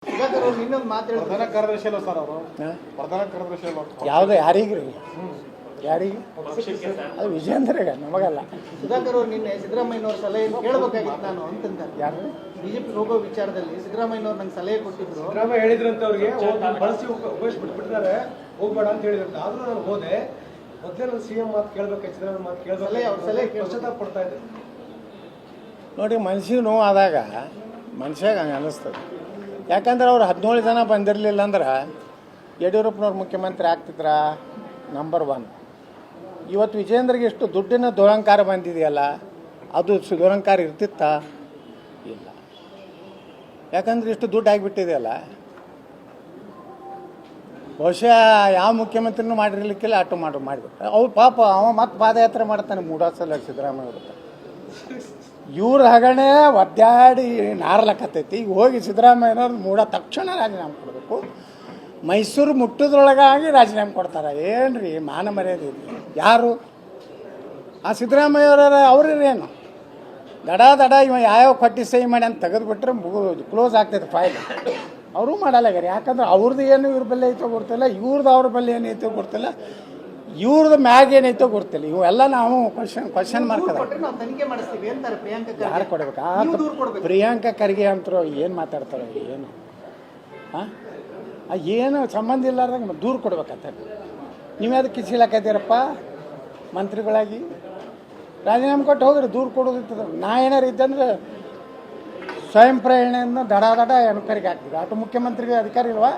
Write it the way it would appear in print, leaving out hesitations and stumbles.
ಇನ್ನೊಂದು ಮಾತು ಪ್ರಧಾನ ಕಾರ್ಯದರ್ಶಿ ಅಲ್ಲ ಸರ್ ಅವರು ಪ್ರಧಾನ ಕಾರ್ಯದರ್ಶಿ ಅಲ್ಲ ಯಾವುದು ಯಾರಿಗ್ರಿ ಯಾರಿಗೆ ಅದು ವಿಜೇಂದ್ರಗ ನಮಗಲ್ಲ. ಸುಧಾಕರ್ ಅವರು ನಿನ್ನೆ ಸಿದ್ದರಾಮಯ್ಯನವ್ರ ಸಲಹೆ ಕೇಳಬೇಕಾಗಿತ್ತು ನಾನು ಅಂತಂತಾರೆ. ಯಾರು ಬಿಜೆಪಿ ಹೋಗೋ ವಿಚಾರದಲ್ಲಿ ಸಿದ್ದರಾಮಯ್ಯನವ್ರು ನಂಗೆ ಸಲಹೆ ಕೊಟ್ಟಿದ್ರು. ಸಿದ್ದರಾಮಯ್ಯ ಹೇಳಿದ್ರಂತ ಅವ್ರಿಗೆ ಬಳಸಿ ಉಪಯೋಗಿಸ್ಬಿಟ್ಟಿದ್ದಾರೆ, ಹೋಗ್ಬೇಡ ಅಂತ ಹೇಳಿದ್ರಂತ. ಆದ್ರೂ ನಾನು ಹೋದೆ. ಮೊದಲೇ ನಾನು ಸಿಎಂ ಮಾತು ಕೇಳ್ಬೇಕಾಯ್ತು, ಸಿದ್ದರಾಮಯ್ಯ ಮಾತು ಕೇಳಬೇಕು, ಅವ್ರ ಸಲಹೆ ಪಶ್ಚಾತ್ತಾಪ ಪಡ್ತಾ ಇದ್ದೆ. ನೋಡಿ, ಮನ್ಸಿಗೆ ನೋವು ಆದಾಗ ಮನುಷ್ಯಾಗ ಹಂಗೆ ಅನ್ನಿಸ್ತದೆ. ಯಾಕಂದ್ರೆ ಅವ್ರು 17 ಜನ ಬಂದಿರಲಿಲ್ಲ ಅಂದ್ರೆ ಯಡಿಯೂರಪ್ಪನವ್ರು ಮುಖ್ಯಮಂತ್ರಿ ಆಗ್ತಿದ್ರ. ನಂಬರ್ 1. ಇವತ್ತು ವಿಜೇಂದ್ರಿಗೆ ಎಷ್ಟು ದುಡ್ಡಿನ ದುರಂಕಾರ ಬಂದಿದೆಯಲ್ಲ, ಅದು ದುರಂಕಾರ ಇರ್ತಿತ್ತ? ಇಲ್ಲ. ಯಾಕಂದ್ರೆ ಇಷ್ಟು ದುಡ್ಡು ಆಗಿಬಿಟ್ಟಿದೆಯಲ್ಲ. ಬಹುಶಃ ಯಾವ ಮುಖ್ಯಮಂತ್ರಿನೂ ಮಾಡಿರ್ಲಿಕ್ಕಿಲ್ಲ, ಅಟ್ಟು ಮಾಡಿಬಿಟ್ರೆ ಅವ್ರು ಪಾಪ ಅವ ಮತ್ತೆ ಪಾದಯಾತ್ರೆ ಮಾಡ್ತಾನೆ 3 ಸಲ ಸಿದ್ದರಾಮಯ್ಯ ಅವ್ರ. ಇವ್ರ ಹಗಣೆ ಒದ್ದಾಡಿ ನಾರ್ಲಕ್ಕತ್ತೈತಿ. ಈಗ ಹೋಗಿ ಸಿದ್ದರಾಮಯ್ಯನವ್ರು ತಕ್ಷಣ ರಾಜೀನಾಮೆ ಕೊಡಬೇಕು. ಮೈಸೂರು ಮುಟ್ಟದ್ರೊಳಗಾಗಿ ರಾಜೀನಾಮೆ ಕೊಡ್ತಾರೆ. ಏನ್ರಿ ಮಾನ ಮರ್ಯಾದೆ ಇದೆ? ಯಾರು ಆ ಸಿದ್ದರಾಮಯ್ಯವರ ಅವ್ರೇನು ದಡ ಇವ ಯಾವ್ಯಾವ ಕೊಟ್ಟಿ ಸಹಿ ಮಾಡಿ ಅಂತ ತೆಗೆದುಬಿಟ್ರೆ ಕ್ಲೋಸ್ ಆಗ್ತೈತೆ ಫೈಲ್. ಅವರೂ ಮಾಡಲ್ಲಾಗ್ಯಾರ. ಯಾಕಂದ್ರೆ ಅವ್ರದ್ದು ಏನು ಇವ್ರ ಬಲ್ಲಿ ಐತೋ ಗೊತ್ತಿಲ್ಲ, ಇವ್ರದ್ದು ಅವ್ರ ಬಲ್ಲಿ ಏನೈತೋ ಗೊತ್ತಿಲ್ಲ, ಇವ್ರದ್ದು ಮ್ಯಾಗ ಏನೈತೋ ಗೊತ್ತಿಲ್ಲ. ಇವೆಲ್ಲ ನಾವು ಕ್ವಶನ್ ಮಾರ್ಕ್ ಅದ. ಯಾರು ಕೊಡ್ಬೇಕಾ? ಪ್ರಿಯಾಂಕಾ ಖರ್ಗೆ ಅಂತರು ಏನು ಮಾತಾಡ್ತಾರೆ? ಏನು ಏನು ಸಂಬಂಧ ಇಲ್ಲಾರ್ದಂಗೆ ದೂರ ಕೊಡ್ಬೇಕಂತ ನೀವು ಅದಕ್ಕೆ ಕಿಸಿಲಾಕೈತೀರಪ್ಪ ಮಂತ್ರಿಗಳಾಗಿ? ರಾಜೀನಾಮೆ ಕೊಟ್ಟು ಹೋಗ್ರಿ, ದೂರ ಕೊಡೋದಿರ್ತದೆ. ನಾ ಏನಾರು ಇದ್ದಂದ್ರೆ ಸ್ವಯಂ ಪ್ರೇರಣೆಯಿಂದ ದಡ ಎನ್ಕ್ವೈರಿಗೆ ಹಾಕ್ತೀವಿ. ಅಷ್ಟು ಮುಖ್ಯಮಂತ್ರಿಗೆ ಅಧಿಕಾರ ಇಲ್ವಾ?